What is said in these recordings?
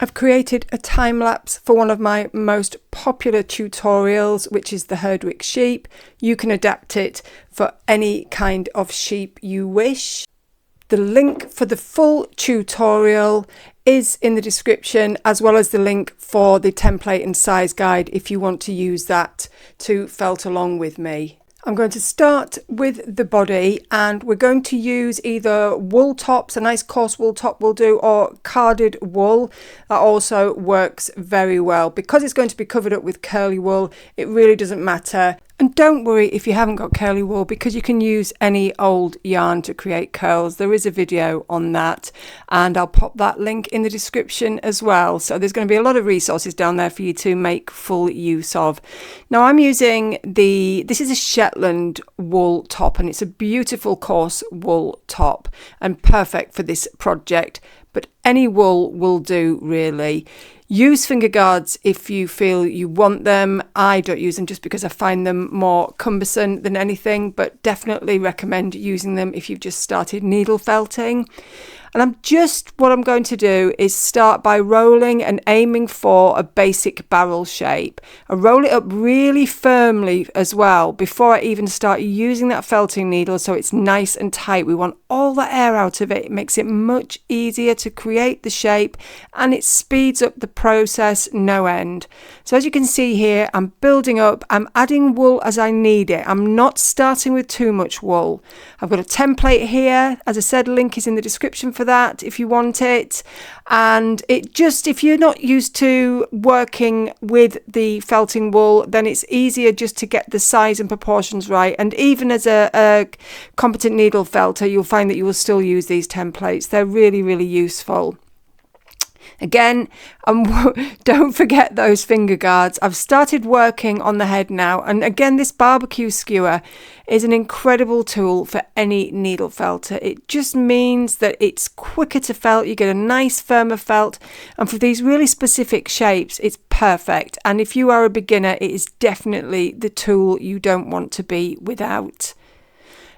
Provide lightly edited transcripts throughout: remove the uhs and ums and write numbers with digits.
I've created a time lapse for one of my most popular tutorials, which is the Herdwick sheep. You can adapt it for any kind of sheep you wish. The link for the full tutorial is in the description, as well as the link for the template and size guide if you want to use that to felt along with me. I'm going to start with the body, and we're going to use either wool tops, a nice coarse wool top will do, or carded wool. That also works very well. Because it's going to be covered up with curly wool, it really doesn't matter. And don't worry if you haven't got curly wool, because you can use any old yarn to create curls. There is a video on that, and I'll pop that link in the description as well. So there's going to be a lot of resources down there for you to make full use of. Now I'm using this is a Shetland wool top, and it's a beautiful coarse wool top and perfect for this project, but any wool will do really. Use finger guards if you feel you want them. I don't use them just because I find them more cumbersome than anything, but definitely recommend using them if you've just started needle felting. And what I'm going to do is start by rolling and aiming for a basic barrel shape. I roll it up really firmly as well before I even start using that felting needle, so it's nice and tight. We want all the air out of it. It makes it much easier to create the shape, and it speeds up the process no end. So as you can see here, I'm building up, I'm adding wool as I need it. I'm not starting with too much wool. I've got a template here. As I said, link is in the description for that if you want it. And if you're not used to working with the felting wool, then it's easier just to get the size and proportions right. And even as a competent needle felter, you'll find that you will still use these templates. They're really, really useful. Again, don't forget those finger guards. I've started working on the head now, and again, this barbecue skewer is an incredible tool for any needle felter. It just means that it's quicker to felt, you get a nice firmer felt, and for these really specific shapes, it's perfect. And if you are a beginner, it is definitely the tool you don't want to be without.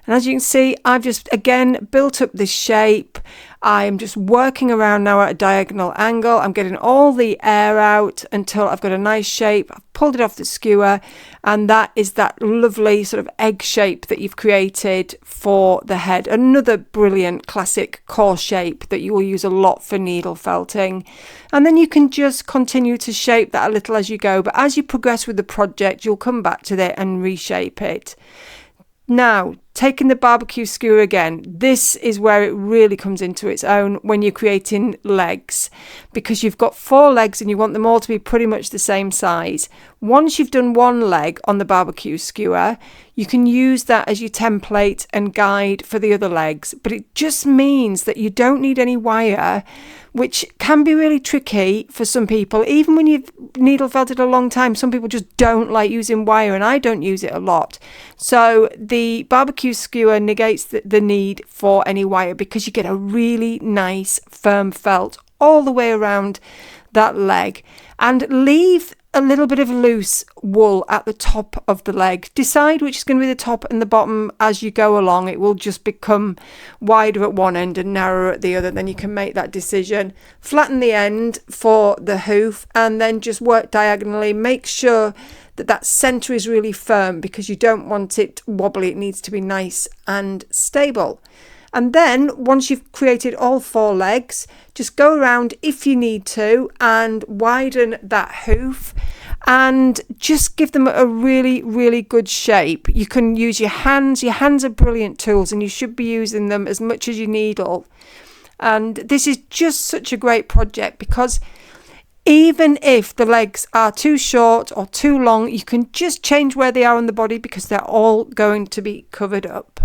And as you can see, I've just again built up this shape. I am just working around now at a diagonal angle. I'm getting all the air out until I've got a nice shape. I've pulled it off the skewer, and that is that lovely sort of egg shape that you've created for the head. Another brilliant classic core shape that you will use a lot for needle felting. And then you can just continue to shape that a little as you go. But as you progress with the project, you'll come back to it and reshape it. Now, taking the barbecue skewer again, this is where it really comes into its own when you're creating legs, because you've got 4 legs and you want them all to be pretty much the same size. Once you've done one leg on the barbecue skewer, you can use that as your template and guide for the other legs, but it just means that you don't need any wire, which can be really tricky for some people. Even when you've needle felted a long time, some people just don't like using wire, and I don't use it a lot. So the barbecue skewer negates the need for any wire, because you get a really nice firm felt all the way around that leg. And leave a little bit of loose wool at the top of the leg. Decide which is going to be the top and the bottom as you go along. It will just become wider at one end and narrower at the other. Then you can make that decision. Flatten the end for the hoof, and then just work diagonally. Make sure that center is really firm, because you don't want it wobbly. It needs to be nice and stable. And then once you've created all 4 legs, just go around if you need to and widen that hoof and just give them a really, really good shape. You can use your hands. Your hands are brilliant tools, and you should be using them as much as your needle. And this is just such a great project, because even if the legs are too short or too long, you can just change where they are on the body, because they're all going to be covered up.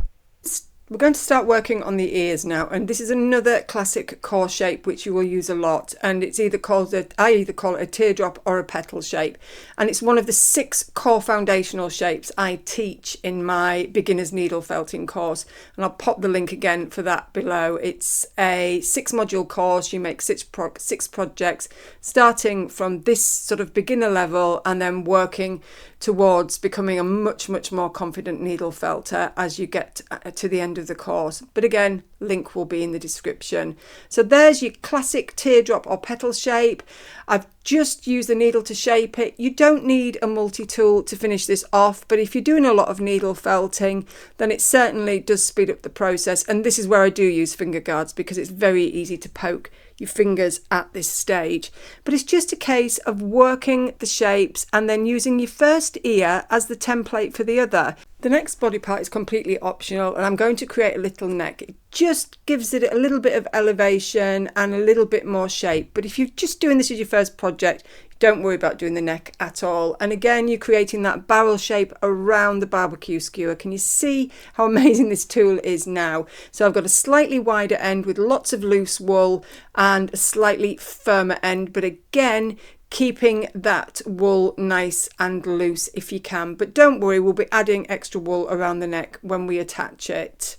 We're going to start working on the ears now, and this is another classic core shape which you will use a lot, and it's I either call it a teardrop or a petal shape, and it's one of the 6 core foundational shapes I teach in my beginner's needle felting course, and I'll pop the link again for that below. It's a 6 module course. You make 6 projects starting from this sort of beginner level, and then working towards becoming a much more confident needle felter as you get to the end end of the course. But again, link will be in the description. So there's your classic teardrop or petal shape. I've just used the needle to shape it. You don't need a multi-tool to finish this off, but if you're doing a lot of needle felting, then it certainly does speed up the process. And this is where I do use finger guards because it's very easy to poke your fingers at this stage. But it's just a case of working the shapes and then using your first ear as the template for the other. The next body part is completely optional, and I'm going to create a little neck. It just gives it a little bit of elevation and a little bit more shape. But if you're just doing this as your first project, don't worry about doing the neck at all. And again, you're creating that barrel shape around the barbecue skewer. Can you see how amazing this tool is now? So I've got a slightly wider end with lots of loose wool and a slightly firmer end, but again, keeping that wool nice and loose if you can. But don't worry, we'll be adding extra wool around the neck when we attach it.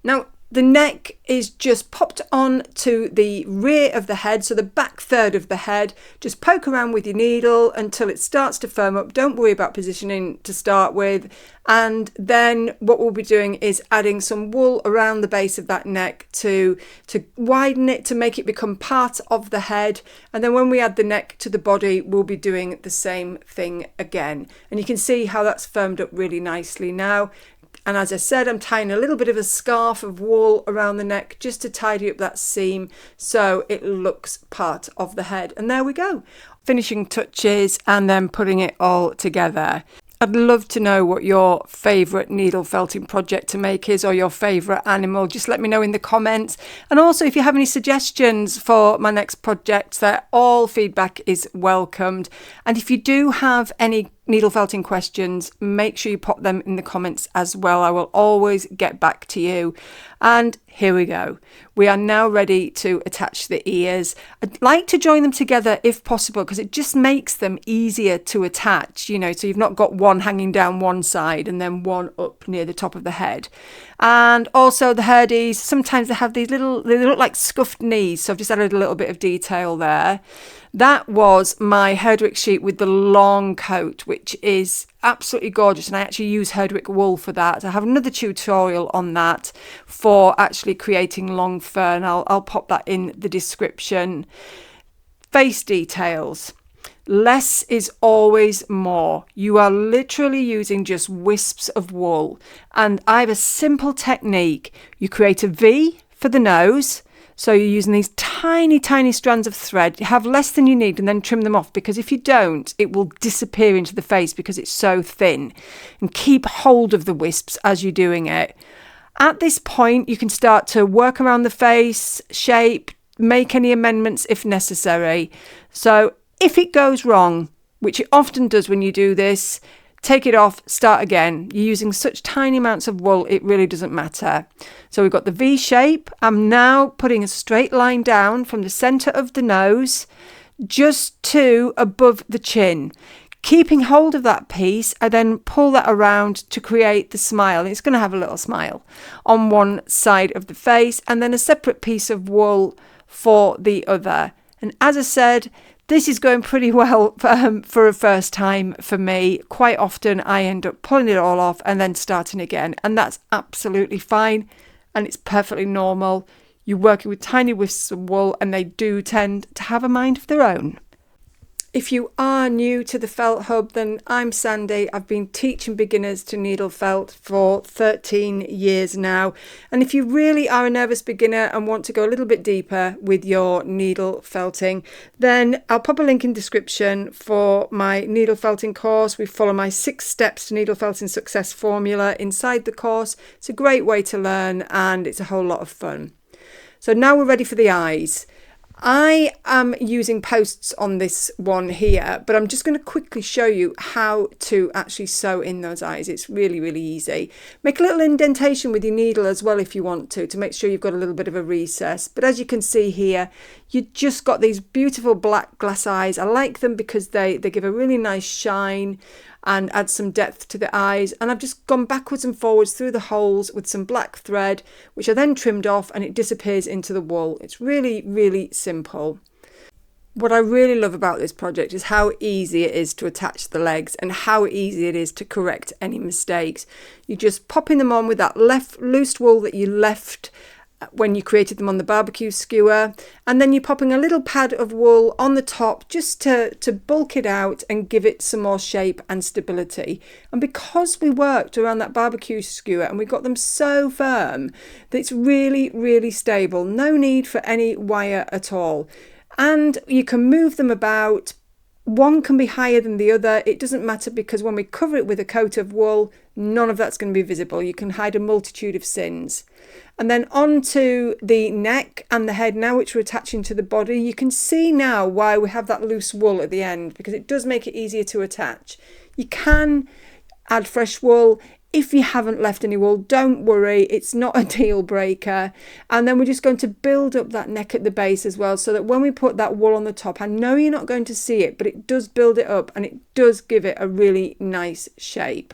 Now, the neck is just popped on to the rear of the head, so the back third of the head. Just poke around with your needle until it starts to firm up. Don't worry about positioning to start with. And then what we'll be doing is adding some wool around the base of that neck to widen it, to make it become part of the head. And then when we add the neck to the body, we'll be doing the same thing again. And you can see how that's firmed up really nicely now. And as I said, I'm tying a little bit of a scarf of wool around the neck just to tidy up that seam so it looks part of the head. And there we go. Finishing touches and then putting it all together. I'd love to know what your favourite needle felting project to make is, or your favourite animal. Just let me know in the comments. And also, if you have any suggestions for my next projects, all feedback is welcomed. And if you do have any needle felting questions, make sure you pop them in the comments as well. I will always get back to you. And here we go. We are now ready to attach the ears. I'd like to join them together if possible because it just makes them easier to attach, you know, so you've not got one hanging down one side and then one up near the top of the head. And also the herdies, sometimes they have these they look like scuffed knees, so I've just added a little bit of detail there. That was my Herdwick sheep with the long coat, which is absolutely gorgeous, and I actually use Herdwick wool for that. I have another tutorial on that for actually creating long fur, and I'll pop that in the description. Face details. Less is always more. You are literally using just wisps of wool, and I have a simple technique. You create a V for the nose. So you're using these tiny, tiny strands of thread. You have less than you need and then trim them off, because if you don't, it will disappear into the face because it's so thin. And keep hold of the wisps as you're doing it. At this point, you can start to work around the face, shape, make any amendments if necessary. So if it goes wrong, which it often does when you do this, take it off, start again. You're using such tiny amounts of wool, it really doesn't matter. So we've got the V shape. I'm now putting a straight line down from the centre of the nose just to above the chin. Keeping hold of that piece, I then pull that around to create the smile. It's going to have a little smile on one side of the face, and then a separate piece of wool for the other. And as I said, this is going pretty well for a first time for me. Quite often I end up pulling it all off and then starting again. And that's absolutely fine. And it's perfectly normal. You're working with tiny wisps of wool and they do tend to have a mind of their own. If you are new to the Felt Hub, then I'm Sandy. I've been teaching beginners to needle felt for 13 years now. And if you really are a nervous beginner and want to go a little bit deeper with your needle felting, then I'll pop a link in the description for my needle felting course. We follow my 6 steps to needle felting success formula inside the course. It's a great way to learn and it's a whole lot of fun. So now we're ready for the eyes. I am using posts on this one here, but I'm just going to quickly show you how to actually sew in those eyes. It's really, really easy. Make a little indentation with your needle as well if you want to make sure you've got a little bit of a recess. But as you can see here, you just got these beautiful black glass eyes. I like them because they give a really nice shine and add some depth to the eyes. And I've just gone backwards and forwards through the holes with some black thread, which I then trimmed off and it disappears into the wool. It's really, really simple. What I really love about this project is how easy it is to attach the legs and how easy it is to correct any mistakes. You're just popping them on with that loose wool that you left when you created them on the barbecue skewer, and then you're popping a little pad of wool on the top just to bulk it out and give it some more shape and stability. And because we worked around that barbecue skewer and we got them so firm that it's really stable, no need for any wire at all. And you can move them about. One can be higher than the other. It doesn't matter, because when we cover it with a coat of wool, none of that's going to be visible. You can hide a multitude of sins. And then onto the neck and the head now, which we're attaching to the body. You can see now why we have that loose wool at the end, because it does make it easier to attach. You can add fresh wool. If you haven't left any wool, don't worry, it's not a deal breaker. And then we're just going to build up that neck at the base as well, so that when we put that wool on the top, I know you're not going to see it, but it does build it up and it does give it a really nice shape.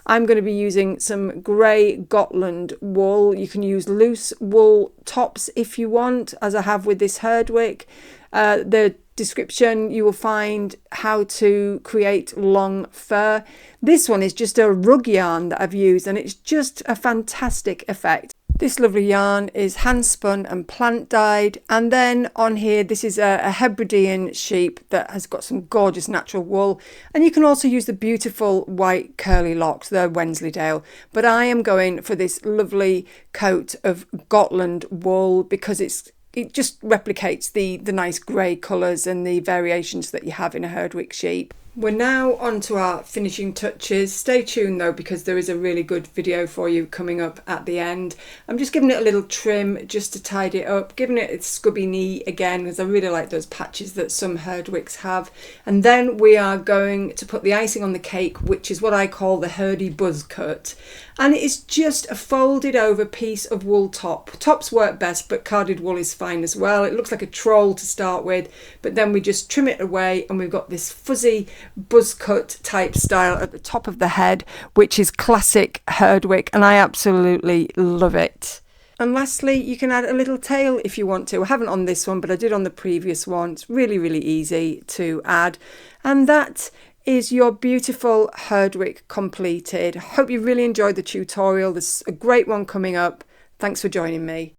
I'm going to be using some grey Gotland wool. You can use loose wool tops if you want, as I have with this Herdwick. The description you will find how to create long fur. This one is just a rug yarn that I've used, and it's just a fantastic effect. This lovely yarn is hand spun and plant dyed, and then on here this is a Hebridean sheep that has got some gorgeous natural wool, and you can also use the beautiful white curly locks, they're Wensleydale, but I am going for this lovely coat of Gotland wool because it just replicates the nice grey colours and the variations that you have in a Herdwick sheep. We're now on to our finishing touches. Stay tuned though, because there is a really good video for you coming up at the end. I'm just giving it a little trim just to tidy it up, giving it its scrubby knee again, because I really like those patches that some Herdwicks have. And then we are going to put the icing on the cake, which is what I call the Herdy buzz cut. And it is just a folded over piece of wool top. Tops work best, but carded wool is fine as well. It looks like a troll to start with, but then we just trim it away and we've got this fuzzy buzz cut type style at the top of the head, which is classic Herdwick, and I absolutely love it. And lastly, you can add a little tail if you want to. I haven't on this one, but I did on the previous one. It's really easy to add. And that is your beautiful Herdwick completed. Hope you really enjoyed the tutorial. There's a great one coming up. Thanks for joining me.